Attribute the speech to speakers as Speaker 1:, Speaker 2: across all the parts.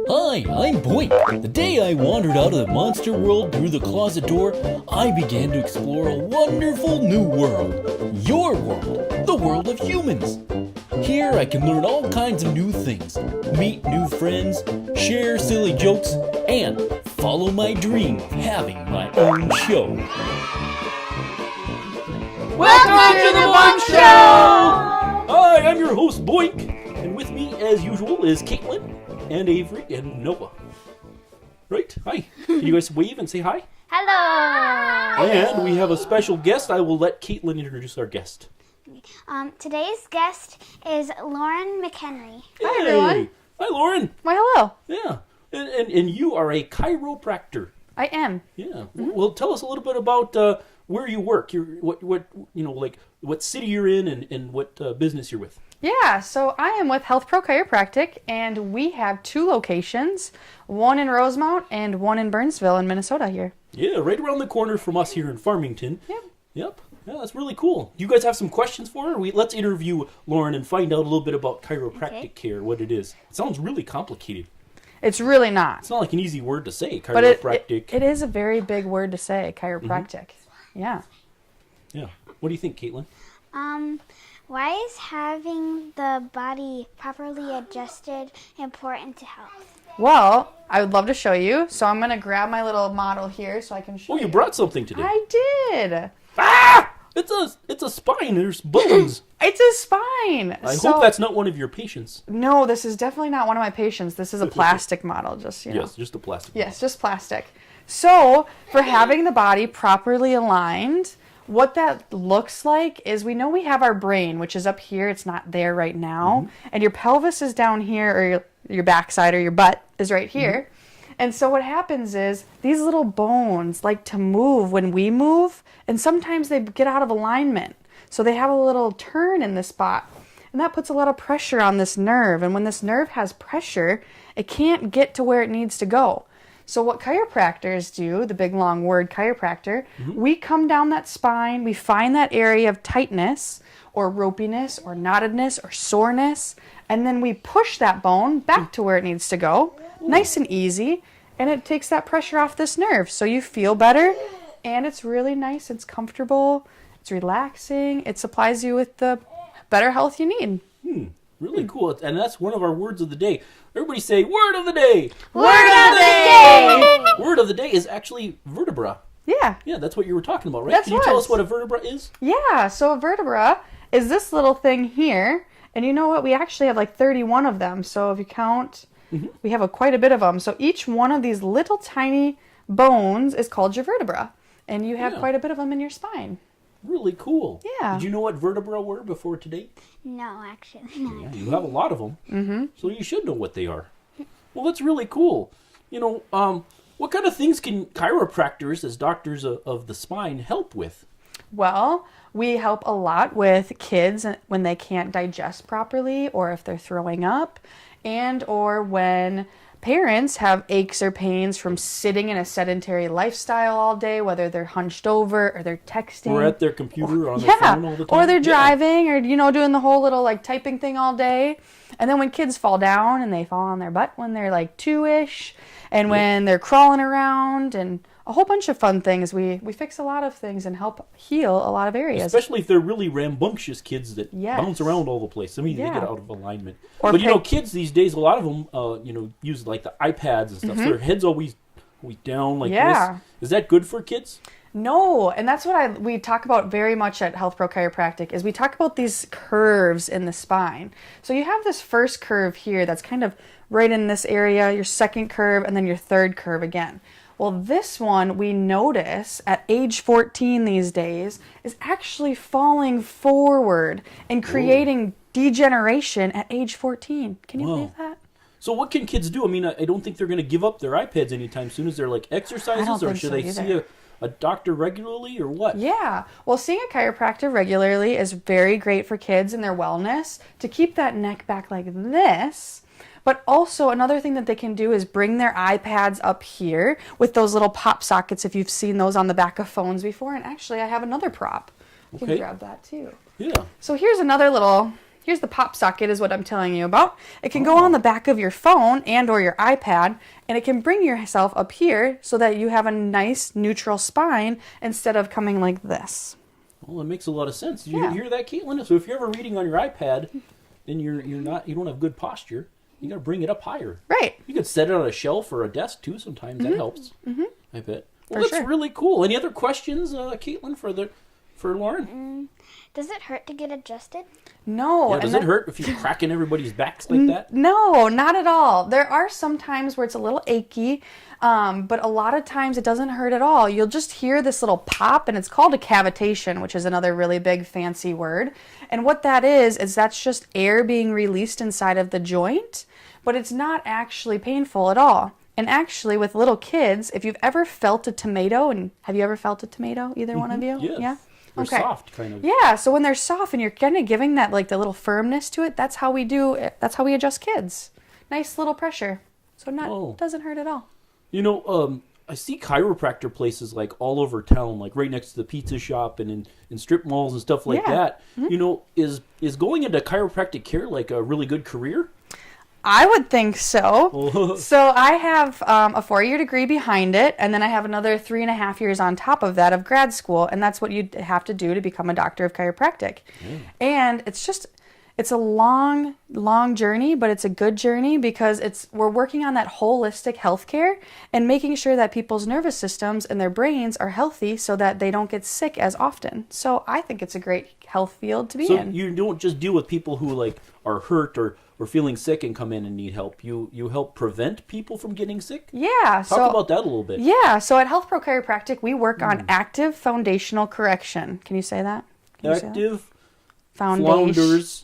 Speaker 1: Hi, I'm Boink. The day I wandered out of the monster world through the closet door, I began to explore a wonderful new world. Your world, the world of humans. Here I can learn all kinds of new things, meet new friends, share silly jokes, and follow my dream of having my own show.
Speaker 2: Welcome to the Boink Show!
Speaker 1: Hi, I'm your host Boink, and with me, as usual, is Caitlin and Avery and Noah. Right? Hi. Can you guys wave and say hi?
Speaker 2: Hello!
Speaker 1: And we have a special guest. I will let Caitlin introduce our guest.
Speaker 2: Today's guest is Lauren McHenry.
Speaker 1: Hi,
Speaker 3: everyone.
Speaker 1: Hi, Lauren.
Speaker 3: Why, hello.
Speaker 1: Yeah. And you are a chiropractor.
Speaker 3: I am.
Speaker 1: Yeah. Mm-hmm. Well, tell us a little bit about where you work. What city you're in and what business you're with.
Speaker 3: Yeah, so I am with Health Pro Chiropractic, and we have 2 locations, one in Rosemount and one in Burnsville in Minnesota here.
Speaker 1: Yeah, right around the corner from us here in Farmington.
Speaker 3: Yep.
Speaker 1: Yeah, that's really cool. You guys have some questions for her? Let's interview Lauren and find out a little bit about chiropractic care, what it is. It sounds really complicated.
Speaker 3: It's really not.
Speaker 1: It's not like an easy word to say,
Speaker 3: But
Speaker 1: chiropractic.
Speaker 3: it is a very big word to say, chiropractic. Mm-hmm. Yeah.
Speaker 1: Yeah. What do you think, Caitlin?
Speaker 2: Why is having the body properly adjusted important to health?
Speaker 3: Well, I would love to show you, so I'm going to grab my little model here so I can show you.
Speaker 1: Oh, you brought something today.
Speaker 3: I did.
Speaker 1: Ah! It's a spine. There's bones.
Speaker 3: It's a spine.
Speaker 1: I hope that's not one of your patients.
Speaker 3: No, this is definitely not one of my patients. This is a plastic model, just, you know.
Speaker 1: Yes, just a plastic.
Speaker 3: Yes, just plastic. So, for having the body properly aligned, what that looks like is we know we have our brain, which is up here. It's not there right now. Mm-hmm. And your pelvis is down here, or your backside or your butt is right here. Mm-hmm. And so what happens is these little bones like to move when we move, and sometimes they get out of alignment. So they have a little turn in this spot. And that puts a lot of pressure on this nerve. And when this nerve has pressure, it can't get to where it needs to go. So what chiropractors do, the big long word chiropractor, we come down that spine, we find that area of tightness or ropiness or knottedness or soreness, and then we push that bone back to where it needs to go, nice and easy, and it takes that pressure off this nerve. So you feel better, and it's really nice, it's comfortable, it's relaxing, it supplies you with the better health you need.
Speaker 1: Really cool. And that's one of our words of the day. Everybody say, word of the day!
Speaker 2: Word of the day!
Speaker 1: Word of the day is actually vertebra.
Speaker 3: Yeah.
Speaker 1: Yeah, that's what you were talking about, right?
Speaker 3: That's
Speaker 1: Can you tell us what a vertebra is?
Speaker 3: Yeah, so a vertebra is this little thing here. And you know what? We actually have like 31 of them. So if you count, we have quite a bit of them. So each one of these little tiny bones is called your vertebra. And you have quite a bit of them in your spine.
Speaker 1: Really cool.
Speaker 3: Yeah.
Speaker 1: Did you know what vertebra were before today?
Speaker 2: No, actually not.
Speaker 1: Yeah, you have a lot of them. So you should know what they are. Well, that's really cool. You know, what kind of things can chiropractors, as doctors of the spine, help with?
Speaker 3: Well, we help a lot with kids when they can't digest properly or if they're throwing up, and or when parents have aches or pains from sitting in a sedentary lifestyle all day, whether they're hunched over or they're texting.
Speaker 1: Or at their computer or on their phone all the time.
Speaker 3: Or they're driving or, doing the whole little typing thing all day. And then when kids fall down and they fall on their butt when they're 2-ish and when they're crawling around and a whole bunch of fun things. We fix a lot of things and help heal a lot of areas.
Speaker 1: Especially if they're really rambunctious kids that bounce around all the place. I mean, they get out of alignment. But, kids these days, a lot of them, use the iPads and stuff. So their head's always down like this. Is that good for kids?
Speaker 3: No, and that's what we talk about very much at Health Pro Chiropractic is we talk about these curves in the spine. So you have this first curve here that's kind of right in this area, your second curve, and then your third curve again. Well, this one we notice at age 14 these days is actually falling forward and creating degeneration at age 14. Can you believe that?
Speaker 1: So what can kids do? I mean, I don't think they're going to give up their iPads anytime soon. Is there exercises or should they see a doctor regularly or what?
Speaker 3: Yeah. Well, seeing a chiropractor regularly is very great for kids and their wellness to keep that neck back like this. But also another thing that they can do is bring their iPads up here with those little pop sockets if you've seen those on the back of phones before. And actually, I have another prop. You can grab that too.
Speaker 1: Yeah.
Speaker 3: So here's another little here's the pop socket is what I'm telling you about. It can go on the back of your phone and or your iPad, and it can bring yourself up here so that you have a nice neutral spine instead of coming like this.
Speaker 1: Well, it makes a lot of sense. Did you
Speaker 3: Yeah.
Speaker 1: hear that, Caitlin? So if you're ever reading on your iPad and you don't have good posture, you got to bring it up higher.
Speaker 3: Right.
Speaker 1: You could set it on a shelf or a desk too. Sometimes that helps. I bet. Well,
Speaker 3: For
Speaker 1: that's
Speaker 3: sure.
Speaker 1: really cool. Any other questions, Caitlin, for Lauren?
Speaker 2: Does it hurt to get adjusted?
Speaker 3: No.
Speaker 1: Yeah,
Speaker 3: and
Speaker 1: does
Speaker 3: that-
Speaker 1: it hurt if you're cracking everybody's backs like that?
Speaker 3: No, not at all. There are some times where it's a little achy, but a lot of times it doesn't hurt at all. You'll just hear this little pop, and it's called a cavitation, which is another really big fancy word. And what that is that's just air being released inside of the joint, but it's not actually painful at all. And actually, with little kids, if you've ever felt a tomato, and have you ever felt a tomato, either one of you?
Speaker 1: Yes.
Speaker 3: Yeah?
Speaker 1: They're
Speaker 3: Okay.
Speaker 1: soft, kind of.
Speaker 3: Yeah, so when they're soft and you're kind of giving that like the little firmness to it, that's how we adjust kids. Nice little pressure. So doesn't hurt at all.
Speaker 1: You know, I see chiropractor places like all over town, like right next to the pizza shop and in strip malls and stuff like
Speaker 3: Yeah.
Speaker 1: that. You know, is going into chiropractic care like a really good career?
Speaker 3: I would think so. So I have a 4-year degree behind it, and then I have another 3.5 years on top of that of grad school, and that's what you have to do to become a doctor of chiropractic. And it's a long, long journey, but it's a good journey because we're working on that holistic healthcare and making sure that people's nervous systems and their brains are healthy so that they don't get sick as often. So I think it's a great health field to be
Speaker 1: So
Speaker 3: in.
Speaker 1: you don't just deal with people who like are hurt or feeling sick and come in and need help. You help prevent people from getting sick?
Speaker 3: Yeah.
Speaker 1: Talk about that a little bit.
Speaker 3: Yeah, so at Health Pro Chiropractic, we work on active foundational correction. Can you say that? Can you say that?
Speaker 1: Active
Speaker 3: Foundation.
Speaker 1: flounders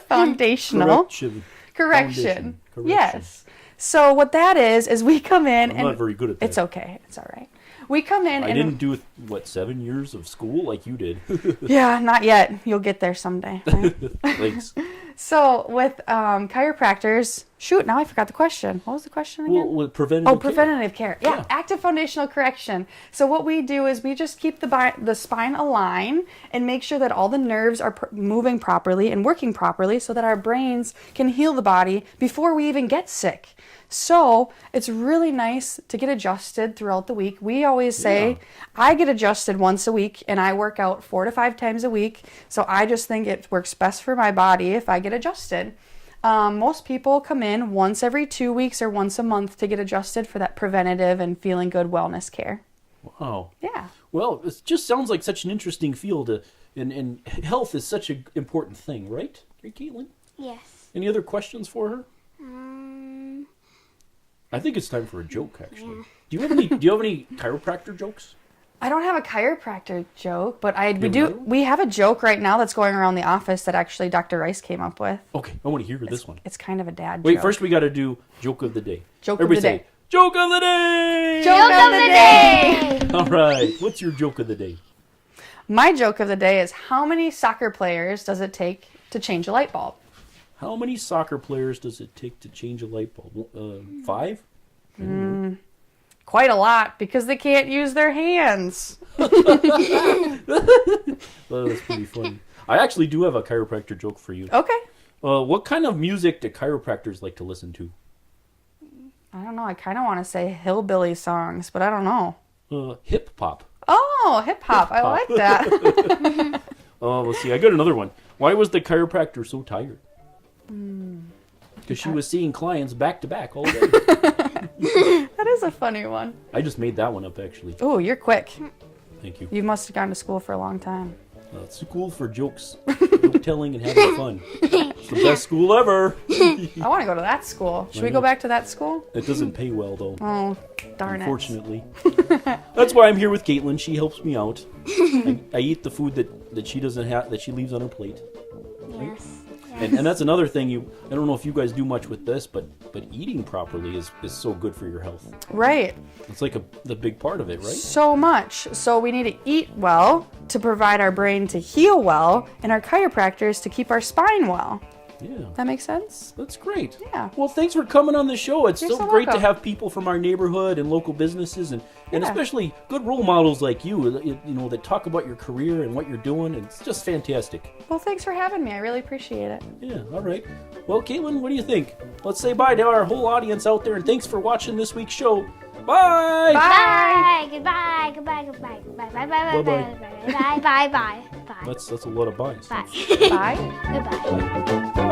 Speaker 3: Foundational
Speaker 1: correction.
Speaker 3: correction.
Speaker 1: Foundation. Correction.
Speaker 3: Yes. So what that is we come in
Speaker 1: I'm
Speaker 3: and
Speaker 1: not very good at that.
Speaker 3: it's okay. It's all right. We come in
Speaker 1: I
Speaker 3: and
Speaker 1: didn't do 7 years of school like you did.
Speaker 3: yeah, not yet. You'll get there someday. Right?
Speaker 1: Thanks.
Speaker 3: So with chiropractors, shoot, now I forgot the question. What was the question again?
Speaker 1: Well, with preventative
Speaker 3: Oh,
Speaker 1: care.
Speaker 3: preventative care. Yeah,
Speaker 1: Yeah.
Speaker 3: active foundational correction. So what we do is we just keep the spine aligned and make sure that all the nerves are moving properly and working properly so that our brains can heal the body before we even get sick. So it's really nice to get adjusted throughout the week. We always say,
Speaker 1: Yeah.
Speaker 3: I get adjusted once a week and I work out 4 to 5 times a week. So I just think it works best for my body if I get adjusted. Most people come in once every 2 weeks or once a month to get adjusted for that preventative and feeling good wellness care.
Speaker 1: Wow.
Speaker 3: Yeah.
Speaker 1: Well, it just sounds like such an interesting field, and health is such an important thing, right? Right, Caitlin?
Speaker 2: Yes.
Speaker 1: Any other questions for her?
Speaker 2: Um,
Speaker 1: I think it's time for a joke, actually. Do you have any chiropractor jokes?
Speaker 3: I don't have a chiropractor joke, but
Speaker 1: have another one?
Speaker 3: we have a joke right now that's going around the office that actually Dr. Rice came up with.
Speaker 1: Okay, I want to hear this one.
Speaker 3: It's kind of a dad
Speaker 1: Wait,
Speaker 3: joke.
Speaker 1: first we got to do joke of the day.
Speaker 3: Joke of
Speaker 1: Everybody
Speaker 3: the day.
Speaker 1: say, joke of the day!
Speaker 3: Joke of the day!
Speaker 1: All right, what's your joke of the day?
Speaker 3: My joke of the day is how many soccer players does it take to change a light bulb?
Speaker 1: How many soccer players does it take to change a light bulb? 5?
Speaker 3: Quite a lot because they can't use their hands.
Speaker 1: Oh, that's pretty funny. I actually do have a chiropractor joke for you.
Speaker 3: Okay.
Speaker 1: What kind of music do chiropractors like to listen to?
Speaker 3: I don't know. I kind of want to say hillbilly songs, but I don't know.
Speaker 1: Hip hop.
Speaker 3: Oh, hip hop. I like that.
Speaker 1: Let's see. I got another one. Why was the chiropractor so tired? Because she was seeing clients back to back all day.
Speaker 3: That is a funny one.
Speaker 1: I just made that one up, actually.
Speaker 3: Oh, you're quick.
Speaker 1: Thank you.
Speaker 3: You must have gone to school for a long time.
Speaker 1: It's cool for jokes, joke telling, and having fun. It's the best school ever.
Speaker 3: I want to go to that school. Should we go back to that school?
Speaker 1: It doesn't pay well, though.
Speaker 3: Oh, darn it.
Speaker 1: Unfortunately. That's why I'm here with Caitlin. She helps me out. I eat the food that she doesn't have, that she leaves on her plate.
Speaker 2: yes.
Speaker 1: And that's another thing. I don't know if you guys do much with this, but eating properly is so good for your health.
Speaker 3: Right.
Speaker 1: It's like the big part of it, right?
Speaker 3: So much. So we need to eat well to provide our brain to heal well and our chiropractors to keep our spine well.
Speaker 4: Yeah.
Speaker 3: That makes sense?
Speaker 4: That's great.
Speaker 3: Yeah.
Speaker 4: Well, thanks for coming on the show. It's
Speaker 3: You're
Speaker 4: so
Speaker 3: so
Speaker 4: great to
Speaker 3: welcome.
Speaker 4: have people from our neighborhood and local businesses, and
Speaker 3: Yeah.
Speaker 4: especially good role models like you that talk about your career and what you're doing. It's just fantastic.
Speaker 3: Well, thanks for having me. I really appreciate it.
Speaker 4: Yeah, all right. Well, Caitlin, what do you think? Let's say bye to our whole audience out there, and thanks for watching this week's show. Bye!
Speaker 2: Bye. Goodbye. Goodbye. Goodbye. Bye. Bye. Bye. Bye.
Speaker 4: Bye-bye.
Speaker 2: Bye. Bye. Bye. Bye. Bye.
Speaker 4: That's a lot of byes.
Speaker 2: Bye.
Speaker 3: Bye.
Speaker 2: Goodbye.
Speaker 4: Bye.